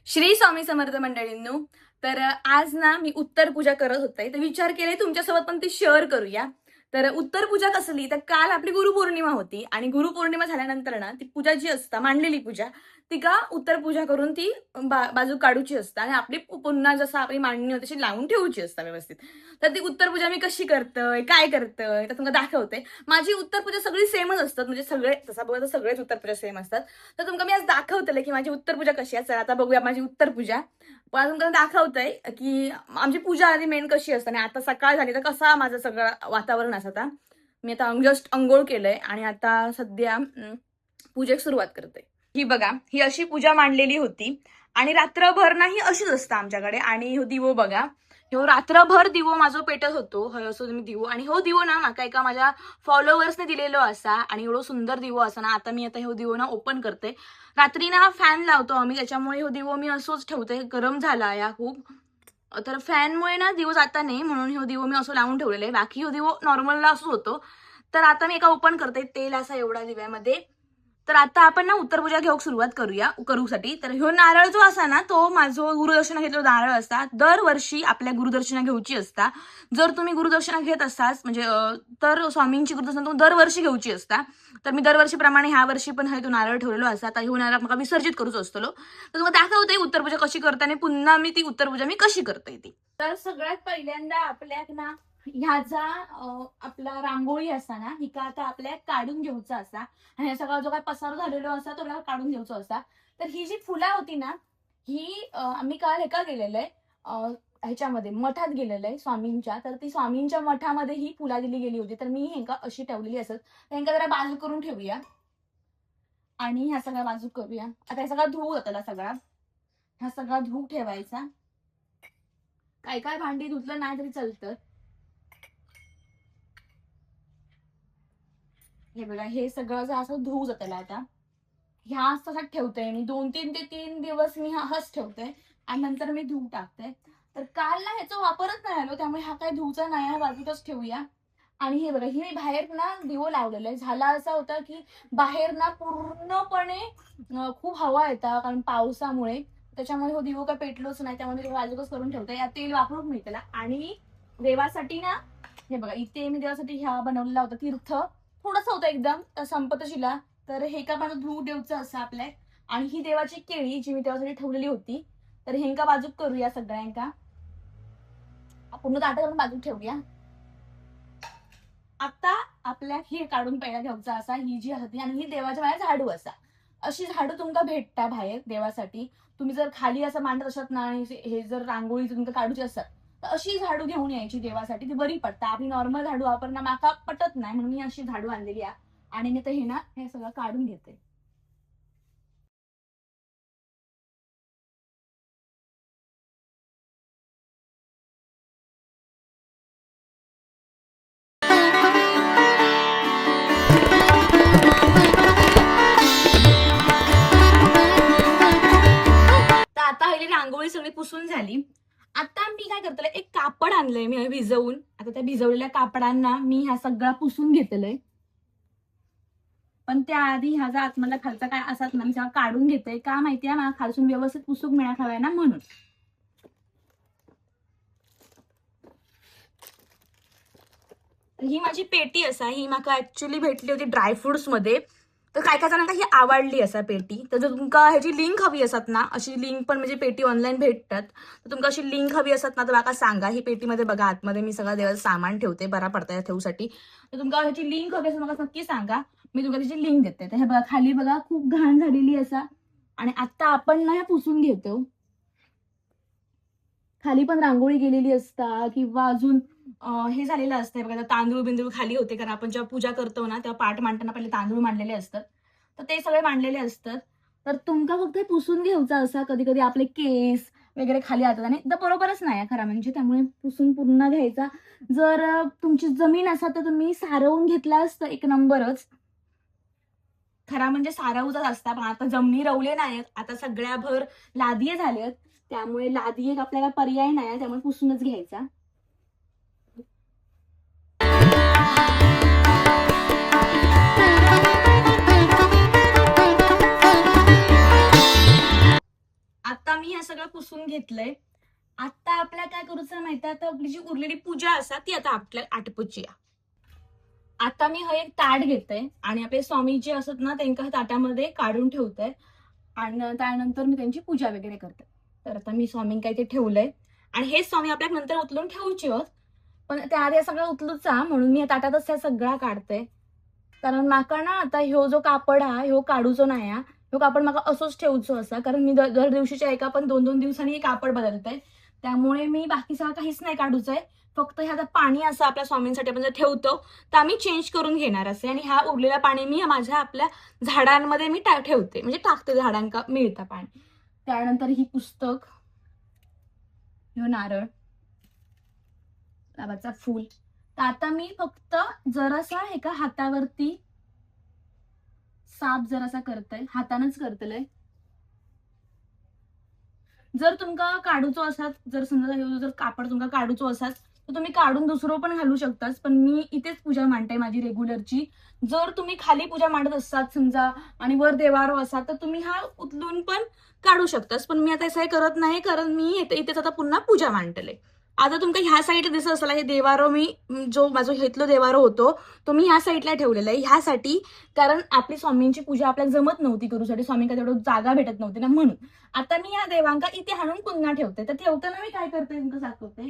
श्री स्वामी समर्थ मंडळींनो. तर आज ना मी उत्तर पूजा करत होते, तर विचार केले तुमच्यासोबत पण ती शेअर करूया. तर उत्तर पूजा कसली, तर काल आपली गुरुपौर्णिमा होती आणि गुरुपौर्णिमा झाल्यानंतर ना ती पूजा जी असता मांडलेली पूजा ती का उत्तर पूजा करून ती बाजू काढूची असता आणि आपली पुन्हा जसं आपली मांडणी होती तशी लावून ठेवूची असता व्यवस्थित. तर ती उत्तर पूजा मी कशी करतोय, काय करतोय, तर तुम्हाला दाखवते. माझी उत्तर पूजा सगळी सेमच असतात, म्हणजे सगळे तसा बघा तर सगळेच उत्तर पूजा सेम असतात. तर तुमका मी आज दाखवतले की माझी उत्तर पूजा कशी आहे. चला आता बघूया माझी उत्तर पूजा. पण तुमका दाखवतंय की आमची पूजा आधी मेन कशी असते आणि आता सकाळ झाली तर कसा माझं सगळं वातावरण असं. आता मी आता जस्ट अंघोळ केलंय आणि आता सध्या पूजेक सुरुवात करते. ही बघा, ही अशी पूजा मांडलेली होती आणि रात्रभर ना ही अशीच असतं आमच्याकडे. आणि हो दिवो बघा, ह्यो रात्रभर दिवो माझो पेटत होतो. हय असो तुम्ही दिवो. आणि हो दिवो ना माका एका माझ्या फॉलोअर्सने दिलेलो असा आणि एवढं सुंदर दिवो असा ना. आता मी हो दिवो ना ओपन करते. रात्री ना हा फॅन लावतो आम्ही, त्याच्यामुळे हो दिवो मी असोच ठेवते. गरम झाला या खूप, तर फॅनमुळे ना दिवो जाता नाही म्हणून हो दिवो मी असं लावून ठेवलेलं आहे. बाकी हो दिवो नॉर्मलला असंच होतो. तर आता मी एका ओपन करते तेल असा एवढा दिव्यामध्ये. तर आता आपण ना उत्तरपूजा घेऊक सुरुवात करूसाठी. तर ह्यो नारळ जो असा ना तो माझो गुरुदर्शना घेतलो नारळ असता. दरवर्षी आपल्या गुरुदर्शना घेऊची असता. जर तुम्ही गुरुदर्शना घेत असाल म्हणजे तर स्वामींची गुरुदर्शना तुम्ही दरवर्षी घेऊची असता. तर मी दरवर्षीप्रमाणे ह्या वर्षी पण तो नारळ ठेवलेलो असा. आता ह्यो नारळ मला विसर्जित करूच असतो. तर तुम्हाला दाखवते उत्तरपूजा कशी करते आणि पुन्हा मी ती उत्तरपूजा मी कशी करते ती. तर सगळ्यात पहिल्यांदा आपल्याक ना ह्याचा आपला रांगोळी असा ना ही का आता आपल्या काढून घ्यायचा असा आणि सगळा जो काय पसार झालेलो असा तो काढून घ्यायचो असा. तर ही जी फुलं होती ना ही आम्ही काल हेका गेलेलो आहे, ह्याच्यामध्ये मठात गेलेलो आहे स्वामींच्या. तर ती स्वामींच्या मठामध्ये ही फुला दिली गेली होती. तर मी हेका अशी ठेवलेली असत. हेंका जरा बाजू करून ठेवूया आणि ह्या सगळ्या बाजू करूया. आता हे सगळा धुवू होता सगळा, हा सगळा धुवू ठेवायचा. काय काय भांडी धुतलं नाही तरी चालतं. हे बघा, हे सगळं जर असं धुवू जातं आता. ह्या तसाच ठेवते मी 2-3 दिवस मी हाच ठेवते आणि नंतर मी धुवू टाकते. तर काल ना ह्याचा वापरच नाही आलो, त्यामुळे हा काय धुवचा नाही, हा बाजूलाच ठेवूया. आणि हे बघा, ही मी बाहेर ना दिवो लावलेला आहे. झाला असा होता की बाहेर ना पूर्णपणे खूप हवा येतात कारण पावसामुळे. त्याच्यामुळे हो दिवो काय पेटलोच नाही, त्यामुळे मी बाजूलाच करून ठेवते. या तेल वापरून मी त्याला. आणि देवासाठी ना हे बघा, इथे मी देवासाठी ह्या बनवलेला होता तीर्थ. थोडंसं होतं एकदम, तर संपत शिला. तर हे का मला धुवू देऊचं असं आपल्या. आणि ही देवाची केळी जी मी देवासाठी ठेवलेली होती. तर हेंका बाजूक करूया सगळ्यांका. पूर्ण ताटं करून बाजूक ठेवूया. आता आपल्या हे काढून पहिला घ्यायचा असा ही जी होती आणि ही देवाच्या बाहेर झाडू असा. अशी झाडू तुमका भेटता बाहेर देवासाठी. तुम्ही जर खाली असं मांडत असत ना आणि हे जर रांगोळी तुमका काढूची असत तर अशी झाडू घेऊन यायची देवासाठी, ती बरी पडता. आपली नॉर्मल झाडू वापरणं माका पटत नाही म्हणून मी अशी झाडू आणलेली आहे. आणि मी तर हे ना हे सगळं काढून घेते. तर आता ही रांगोळी सगळी पुसून झाली. आता मी काय करतोय, एक कापड आणलंय मी भिजवून. आता त्या भिजवलेल्या कापडांना मी ह्या सगळा पुसून घेतलंय. पण त्याआधी ह्याचा आतमधला खालचा काय असत ना मी सगळं काढून घेते. का माहितीये ना, खालसून व्यवस्थित पुसूक मिळा हवाय ना म्हणून. ही माझी पेटी असा, ही माका ऍक्च्युली भेटली होती ड्रायफ्रुट्स मध्ये. तर काय काय जणांना ही आवडली असा पेटी. तर जर तुमका ह्याची लिंक हवी असत ना, अशी लिंक पण म्हणजे पेटी ऑनलाईन भेटतात. तर तुमका अशी लिंक हवी असत ना तर माका सांगा. ही पेटीमध्ये बघा आतमध्ये मी सगळं देवाचं सामान ठेवते, बरा पडता ठेवूसाठी. तर तुमका ह्याची लिंक हवी असेल मला नक्की सांगा, मी तुमका त्याची लिंक देते. तर हे बघा खाली बघा खूप घाण झालेली असा. आणि आता आपण ना ह्या पुसून घेतो. खाली पण रांगोळी गेलेली असता किंवा अजून हे झालेलं असतंय बघा, तांदूळ बिंदूळ खाली होते कारण आपण जेव्हा पूजा करतो ना तेव्हा पाठ मांडताना पहिले तांदूळ मांडलेले असतात. तर ते सगळे मांडलेले असतात. तर तुमका फक्त पुसून घ्यायचा असा. कधी कधी आपले केस वगैरे खाली येतात आणि एकदम बरोबरच नाही खरा म्हणजे, त्यामुळे पुसून पूर्ण घ्यायचा. जर तुमची जमीन असा तर तुम्ही सारवून घेतला असतं एक नंबरच. खरा म्हणजे सारवूचाच असता, पण आता जमिनी रवले नाहीत, आता सगळ्या भर लादीये झाल्यात. त्यामुळे लादी एक आपल्याला पर्याय नाही, त्यामुळे पुसूनच घ्यायचा. आता मी हे सगळं पुसून घेतलंय. आता आपल्या काय करूचं माहिती, आता आपली जी उरलेली पूजा असा ती आता आपल्या आटपूची. आता मी हे एक ताट घेते आणि आपले स्वामी जे असत ना त्यांना ताटामध्ये काढून ठेवते आणि त्यानंतर मी त्यांची पूजा वगैरे करते. तर आता मी स्वामी काय ते ठेवलंय आणि हे स्वामी आपल्या नंतर उचलून ठेवूचे होत, पण त्याआधी सगळं उचलूचा म्हणून मी ताटातच त्या सगळा काढते. कारण माका ना आता ह्यो जो कापड हा ह्यो काढूचो नाही हा. ह्यो कापड माका असोच ठेवचो असा, कारण मी दर दिवशीच्या एका पण 2-2 दिवसांनी हे कापड बदलते. त्यामुळे मी बाकी सगळं काहीच नाही काढूच आहे. फक्त ह्यात पाणी असं आपल्या स्वामींसाठी आपण जर ठेवतो तर आम्ही चेंज करून घेणार असे आणि हा उरलेला पाणी मी माझ्या आपल्या झाडांमध्ये मी ठेवते, म्हणजे टाकते, झाडांका मिळतं पाणी. त्यानंतर ही पुस्तक, ह्यो नारळ, गुलाबाचा फूल. तर आता मी फक्त जरासा हे का हातावरती साफ जरासा करतय, हातानच करतलंय. जर तुमका काढूचो असात, जर समजा जर कापड तुमका काढूचो असात तर तुम्ही काढून दुसरं पण घालू शकताच, पण मी इथेच पूजा मांडते माझी रेग्युलरची. जर तुम्ही खाली पूजा मांडत असतात समजा आणि वर देवारो असाल तर तुम्ही हा उचलून पण काढू शकतास, पण मी आता असं करत नाही, कारण मी इथेच आता पुन्हा पूजा मांडले. आता तुमका ह्या साईडला दिसत असला हे देवारो, मी जो माझा घेतलो देवारो होतो तो मी ह्या साईडला ठेवलेला आहे ह्यासाठी, कारण आपली स्वामींची पूजा आपल्याला जमत नव्हती करूसाठी, स्वामींका तेवढं जागा भेटत नव्हती ना, म्हणून आता मी या देवांका इथे हाणून पुन्हा ठेवते. तर ठेवताना मी काय करते तुमचं दाखवते.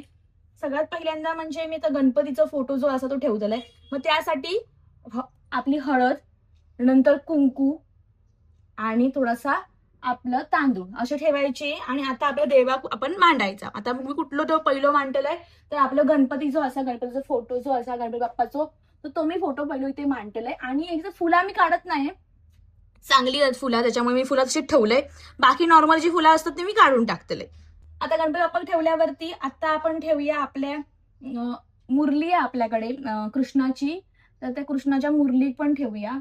सगळ्यात पहिल्यांदा म्हणजे मी तर गणपतीचा फोटो जो असा तो ठेवलेला आहे. मग त्यासाठी आपली हळद, नंतर कुंकू आणि थोडासा आपलं तांदूळ असे ठेवायचे आणि आता आपलं देवा आपण मांडायचा. आता मी कुठलं तो पहिलं मांडलेलं आहे तर आपलं गणपती जो असा, गणपतीचा फोटो जो असा गणपती बाप्पाचो, तर तो मी फोटो पहिलो इथे मांडलेला आहे. आणि एक फुला मी काढत नाही, चांगली आहेत फुलं, त्याच्यामुळे मी फुलं तशी ठेवलंय. बाकी नॉर्मल जी फुलं असतात ती मी काढून टाकतले. आता गणपती बाप्पा ठेवल्यावरती आता आपण ठेवूया आपल्या मुरली आहे आपल्याकडे कृष्णाची, तर त्या कृष्णाच्या मुरली पण ठेवूया.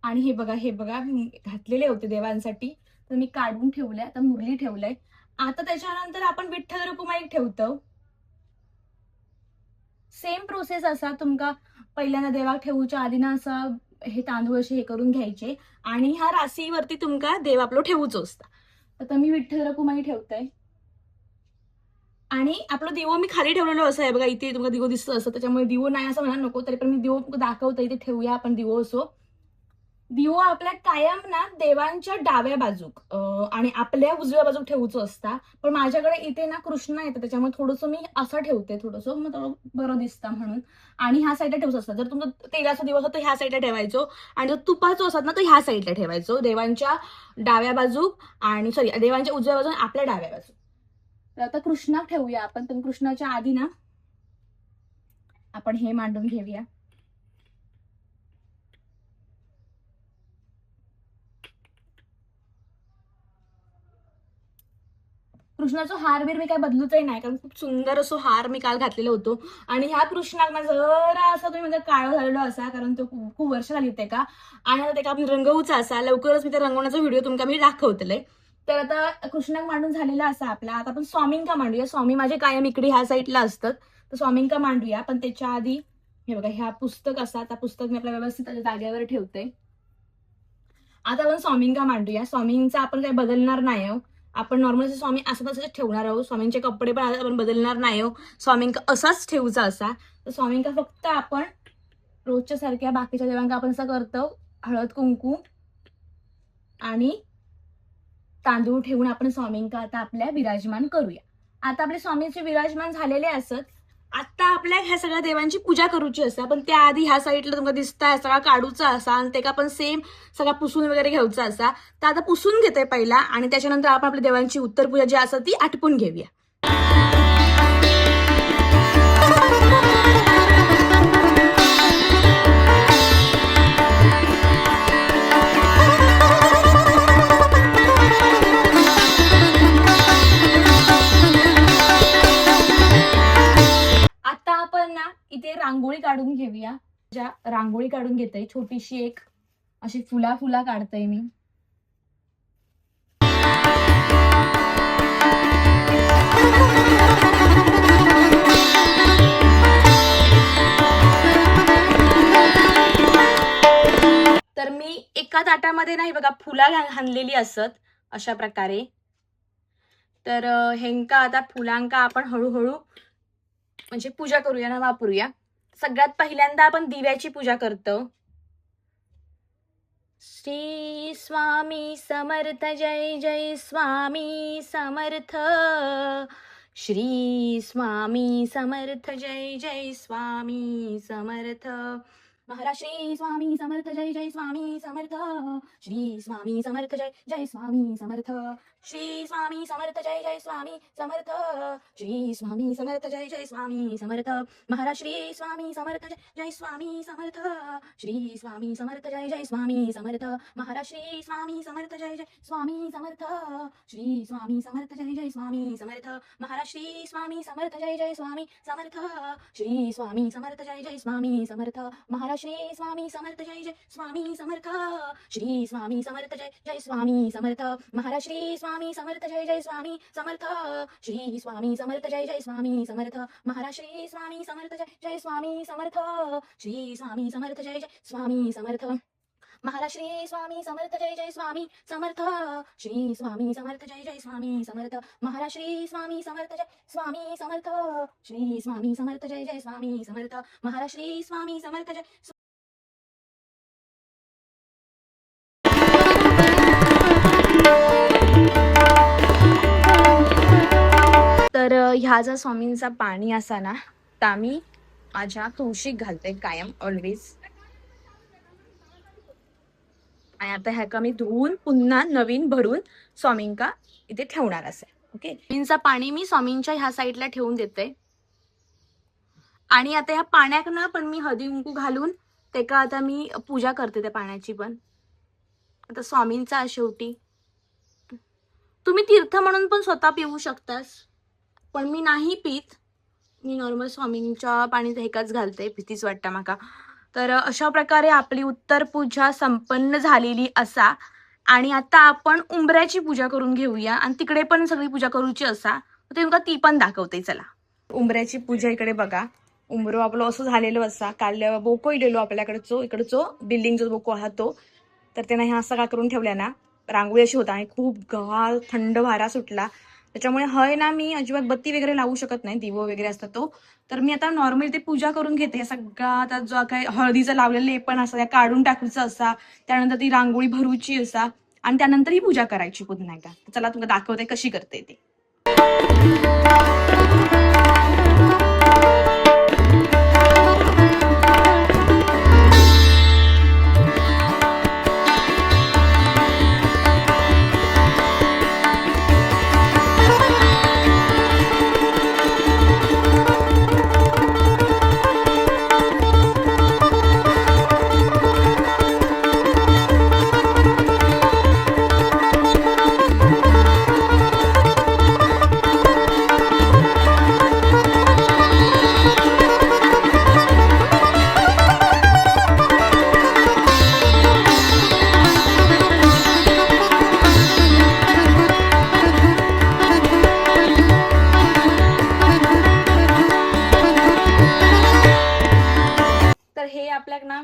आणि हे बघा घातलेले होते देवांसाठी, तर मी काढून ठेवलंय. आता मुरली ठेवलंय. आता त्याच्यानंतर आपण विठ्ठल रुक्माई ठेवतो. सेम प्रोसेस असा तुमका पहिल्यांदा देवा ठेवूच्या आधी ना असं हे तांदूळ असे हे करून घ्यायचे आणि ह्या राशीवरती तुमका देव आपलं ठेवूचं असतं. आता मी विठ्ठल रुक्माई ठेवतोय आणि आपलं दिवो मी खाली ठेवलेलो असं आहे बघा, इथे तुमका दिवो दिसतं असं, त्याच्यामुळे दिवो नाही असं म्हणा नको, तरी पण मी दिवो दाखवते. इथे ठेवूया आपण दिवो असो. दिवो आपल्या कायम ना देवांच्या डाव्या बाजूक आणि आपल्या उजव्या बाजूक ठेवूचं असता, पण माझ्याकडे इथे ना कृष्ण येतं त्याच्यामुळे थोडंसं मी असं ठेवते, थोडंसं मग थोडं बरं दिसतं म्हणून. आणि ह्या साईडला ठेवूच असतात. जर तुमचं तेलाचा दिवस तर ह्या साईडला ठेवायचो आणि जर तुपाचं असतात ना तर ह्या साईडला ठेवायचो, देवांच्या डाव्या बाजूक आणि सॉरी देवांच्या उजव्या बाजू आपल्या डाव्या बाजू. तर आता कृष्णाक ठेवूया आपण, पण कृष्णाच्या आधी ना आपण हे मांडून घेऊया. कृष्णाचा हार बीर मी काय बदलूचही नाही, कारण खूप सुंदर असो हार मी काल घातलेला होतो. आणि ह्या कृष्णाक ना जरा असा तुम्ही म्हणजे काळं झालेलो असा, कारण तो खूप वर्ष झाली ते का, आणि आता ते का रंगवूचा असा. लवकरच मी त्या रंगवण्याचा व्हिडिओ तुमका मी दाखवतले. तर आता कृष्णाक मांडून झालेला असा आपला. आता आपण स्वामींका मांडूया. स्वामी माझे कायम इकडे ह्या साईडला असतात, तर स्वामींका मांडूया. पण त्याच्या आधी हे बघा ह्या पुस्तक असा, आता पुस्तक मी आपल्या व्यवस्थित जागेवर ठेवते. आता आपण स्वामींका मांडूया. स्वामींचा आपण काही बदलणार नाही आहोत, आपण नॉर्मल स्वामी असं तसंच ठेवणार आहोत. स्वामींचे कपडे पण आपण बदलणार नाही आहोत, स्वामींका असाच ठेवूचा असा. तर स्वामींका फक्त आपण रोजच्या सारख्या बाकीच्या देवांका आपण असं करतो, हळद कुंकू आणि तांदूळ ठेवून आपण स्वामींका आता आपल्या विराजमान करूया. आता आपले स्वामींचे विराजमान झालेले असत. आता आपल्या ह्या सगळ्या देवांची पूजा करूची असते, पण त्याआधी ह्या साईडला तुम्हाला दिसताय सगळा काढूचा असा आणि ते का पण सेम सगळा पुसून वगैरे घ्यायचा असा. तर आता पुसून घेते पहिला आणि त्याच्यानंतर आपण आपल्या देवांची उत्तर पूजा जी असते ती आटपून घेऊया. इथे रांगोळी काढून घेऊया. ज्या रांगोळी काढून घेते छोटीशी एक अशी फुला काढते मी. तर मी एका एका ताटामध्ये नाही बघा फुला हाणलेली असत अशा प्रकारे. तर हेंका आता फुलांका आपण हळूहळू म्हणजे पूजा करूया ना, वापरूया. सगळ्यात पहिल्यांदा आपण दिव्याची पूजा करतो. श्री स्वामी समर्थ, जय जय स्वामी समर्थ. श्री स्वामी समर्थ, जय जय स्वामी समर्थ. महाराज श्री स्वामी समर्थ, जय जय स्वामी समर्थ. श्री स्वामी समर्थ, जय जय स्वामी समर्थ. श्री स्वामी समर्थ, जय जय स्वामी समर्थ. श्री स्वामी समर्थ, जय जय स्वामी समर्थ. महाराज श्री स्वामी समर्थ, जय जय स्वामी समर्थ. श्री स्वामी समर्थ, जय जय स्वामी समर्थ. महाराज श्री स्वामी समर्थ, जय जय स्वामी समर्थ. श्री स्वामी समर्थ, जय जय स्वामी समर्थ. महाराज श्री स्वामी समर्थ, जय जय स्वामी समर्थ. श्री स्वामी समर्थ, जय जय स्वामी समर्थ. महाराज श्री स्वामी समर्थ, जय जय स्वामी समर्थ. श्री स्वामी समर्थ, जय जय स्वामी समर्थ. महाराज श्री स्वामी समर्थ, जय जय स्वामी समर्थ. श्री स्वामी समर्थ, जय जय स्वामी समर्थ. महाराज श्री स्वामी समर्थ, जय जय स्वामी समर्थ. श्री स्वामी समर्थ, जय जय स्वामी समर्थ. महाराज श्री स्वामी समर्थ, जय जय स्वामी समर्थ. श्री स्वामी समर्थ, जय जय स्वामी समर्थ. महाराज श्री स्वामी समर्थ, जय स्वामी समर्थ. श्री स्वामी समर्थ, जय जय स्वामी समर्थ. महाराज श्री स्वामी समर्थ, जय. तर ह्या जर स्वामींचा पाणी असा ना तर आम्ही माझ्या तुळशीक घालते कायम ऑलवेज. आणि आता ह्या मी धुवून पुन्हा नवीन भरून स्वामींका इथे ठेवणार असे. ओके, स्वामींचा पाणी मी स्वामींच्या ह्या साईडला ठेवून देते. आणि आता ह्या पाण्यात पण मी हळदी कुंकू घालून ते का आता मी पूजा करते त्या पाण्याची पण. आता स्वामींचा शेवटी तुम्ही तीर्थ म्हणून पण स्वतः पिऊ शकतास, पण मी नाही पित. मी नॉर्मल स्वामींच्या पाणी हेकाच घालते, भीतीच वाटतं माका. तर अशा प्रकारे आपली उत्तर पूजा संपन्न झालेली असा. आणि आता आपण उंबऱ्याची पूजा करून घेऊया आणि तिकडे पण सगळी पूजा करूची असा. ते तुमका ती पण दाखवते. चला, उंबऱ्याची पूजा इकडे बघा. उंबरो आपलं असं झालेलं असा. काल बोको इलेलो आपल्याकडचो इकडचो बिल्डिंगचा बोको हा तो. तर त्यानं ह्या सगळा करून ठेवल्या ना. रांगोळी अशी होता आणि खूप गार थंड वारा सुटला. त्याच्यामुळे हय ना मी अजिबात बत्ती वगैरे लावू शकत नाही, दिवो वगैरे असतात तो. तर मी आता नॉर्मली ते पूजा करून घेते. सगळा आता जो काही हळदीचं लावलेलं पण असा त्या काढून टाकूचं असा. त्यानंतर ती रांगोळी भरूची असा आणि त्यानंतर ही पूजा करायची पुन्हा एकदा. चला तुम्हाला दाखवते कशी करते ते.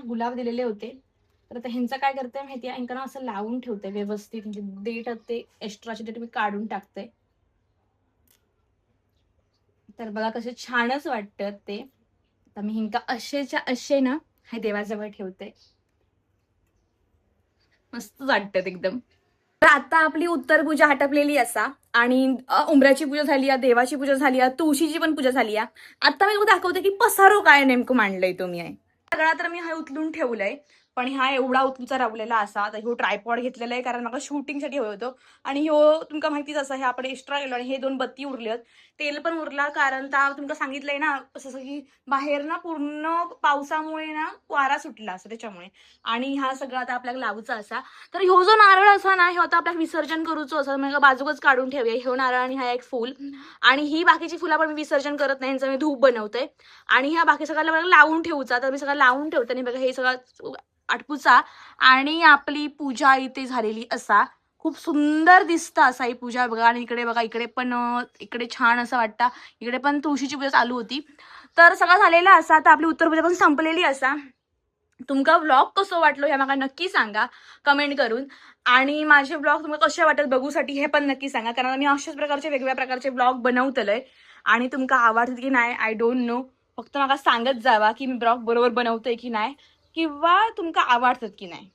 गुलाब दिलेले होते. तर आता ह्यांचं काय करते माहिती आहे, यांना असं लावून ठेवते व्यवस्थित. म्हणजे देठ ते एक्स्ट्राचे देठ मी काढून टाकते. तर बघा कसे छानच वाटतात ते. आता मी हिंका असेच्या असे ना हे देवाजवळ ठेवते. मस्त वाटतात एकदम. तर आता आपली उत्तर पूजा हटपलेली असा. आणि उंबऱ्याची पूजा झाली आहे, देवाची पूजा झाली आहे, तुळशीची पण पूजा झाली आहे. आता मी तुम्हाला दाखवते की पसारो काय नेमकं मांडलंय तुम्ही आहे. सगळा तर मी हा उचलून ठेवलंय, पण हा एवढा उचलूचा रावलेला असा. आता ह्यो ट्रायपॉड घेतलेला आहे कारण मला शूटिंगसाठी हवं होतं. आणि ह्यो तुमका माहितीच असं हे आपण एक्स्ट्रा केलं. आणि हे 2 बत्ती उरलेत, तेल पण उरला कारण तुमका सांगितलंय ना असं की बाहेर ना पूर्ण पावसामुळे ना वारा सुटला असं त्याच्यामुळे. आणि हा सगळा आता आपल्याला लावूचा असा. तर ह्यो जो नारळ असा ना हे आता आपल्याला विसर्जन करूचो असं म्हणजे बाजूकच काढून ठेवूया. ह्यो नारळ आणि हा एक फूल. आणि ही बाकीची फुलं पण मी विसर्जन करत नाही, यांचं मी धूप बनवते. आणि ह्या बाकी सगळ्याला लावून ठेवूचा. तर मी सगळं लावून ठेवते आणि बघा हे सगळं आटपूचा. आणि आपली पूजा इथे झालेली असा. खूप सुंदर दिसतं असा ही पूजा बघा. आणि इकडे बघा, इकडे पण इकडे छान असं वाटतं. इकडे पण तुळशीची पूजा चालू होती. तर सगळं झालेला असा. तर आपली उत्तर पूजा पण संपलेली असा. तुमका व्लॉग कसो वाटलो हे म्हाका नक्की सांगा कमेंट करून. आणि माझे व्लॉग तुम्हाला कसे वाटत बघूसाठी हे पण नक्की सांगा, कारण मी अशाच प्रकारचे वेगवेगळ्या प्रकारचे व्लॉग बनवतलंय. आणि तुमका आवडतात की नाही आय डोंट नो. फक्त मला सांगत जावा की मी ब्लॉग बरोबर बनवतोय की नाही, किंवा तुमका आवडतात की नाही.